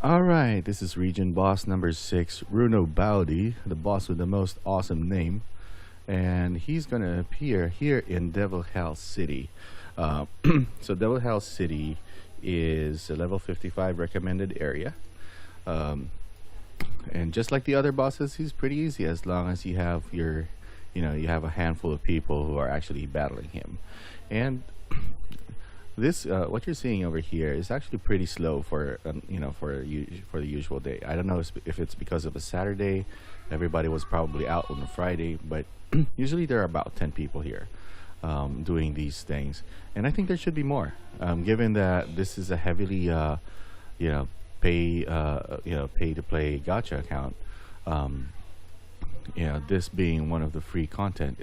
Alright, this is region boss number 6, Runoboudy, the boss with the most awesome name. And he's gonna appear here in Devilhell City. Uh, so Devilhell City is a level 55 recommended area. Um, and just like the other bosses, he's pretty easy as long as you have you have a handful of people who are actually battling him. And this what you're seeing over here is actually pretty slow for for the usual day. I don't know if it's because of a Saturday. Everybody was probably out on a Friday, but usually there are about 10 people here doing these things, and I think there should be more, given that this is a heavily you know pay to play gacha account. um, this being one of the free content,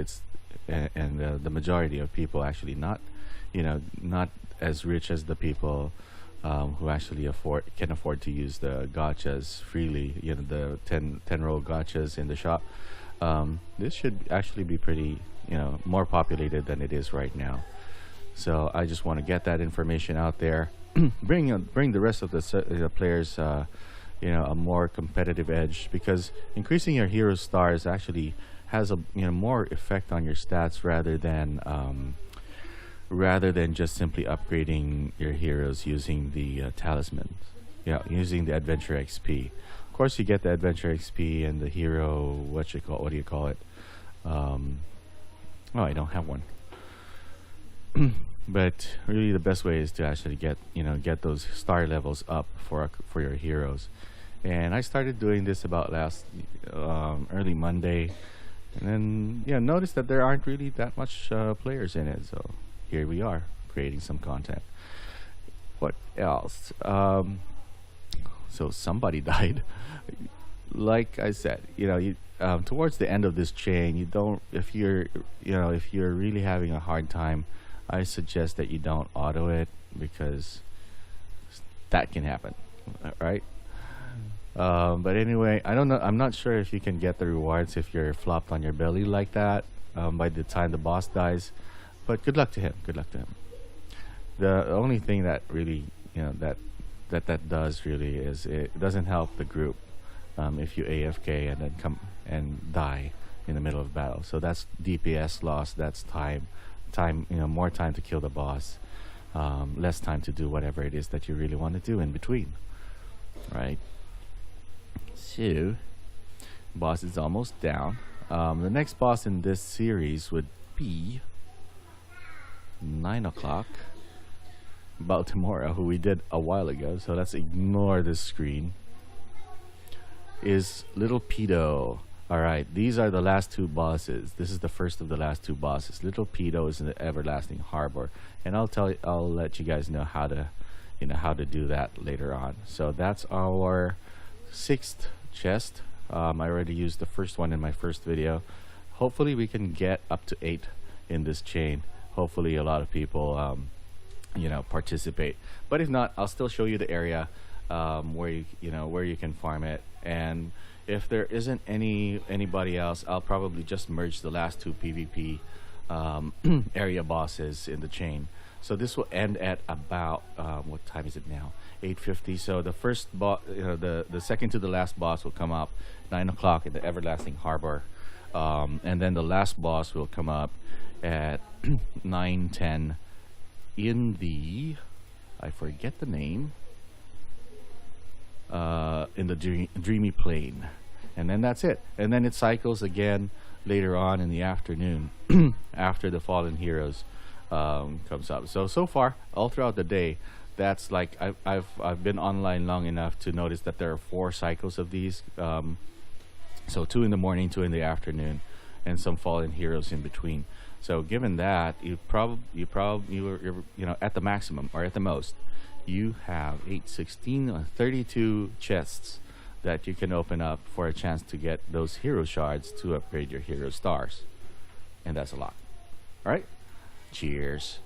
and the majority of people actually not as rich as the people who actually can afford to use the gachas freely, the 10 roll gachas in the shop. This should actually be pretty, more populated than it is right now. So I just want to get that information out there. Bring the rest of the players a more competitive edge, because increasing your hero stars actually has a more effect on your stats rather than just simply upgrading your heroes using the talismans, using the adventure XP. Of course, you get the adventure XP and the hero, what do you call it? Oh, I don't have one. But really, the best way is to actually get those star levels up for your heroes. And I started doing this about last early Monday, and then notice that there aren't really that much players in it. So here we are creating some content. What else? So somebody died. Like I said, towards the end of this chain, if you're really having a hard time, I suggest that you don't auto it, because that can happen, right? But anyway, I don't know. I'm not sure if you can get the rewards if you're flopped on your belly like that by the time the boss dies. But good luck to him. Good luck to him. The only thing that really, that does really is it doesn't help the group if you AFK and then come and die in the middle of battle. So that's DPS loss. That's time, more time to kill the boss, less time to do whatever it is that you really want to do in between, right? So, boss is almost down. The next boss in this series would be 9 o'clock Baltimore, who we did a while ago. So let's ignore this screen. Is Little Pedo. Alright, these are the last two bosses. This is the first of the last two bosses. Little Pedo is in the Everlasting Harbor, and I'll let you guys know how to do that later on. So that's our 6th chest. I already used the first one in my first video. Hopefully we can get up to 8 in this chain. Hopefully a lot of people participate, but if not, I'll still show you the area where you can farm it. And if there isn't anybody else, I'll probably just merge the last two PvP area bosses in the chain. So this will end at about what time is it now? 8:50. So the first boss, the second to the last boss will come up 9 o'clock in the Everlasting Harbor, and then the last boss will come up at 9:10 in the, I forget the name, in the Dreamy Plain. And then that's it. And then it cycles again later on in the afternoon after the Fallen Heroes comes up. So far, all throughout the day, that's like I've been online long enough to notice that there are 4 cycles of these. So 2 in the morning, 2 in the afternoon, and some Fallen Heroes in between. So given that, you're at the maximum, or at the most, you have 8, 16, 32 chests that you can open up for a chance to get those hero shards to upgrade your hero stars. And that's a lot. All right? Cheers.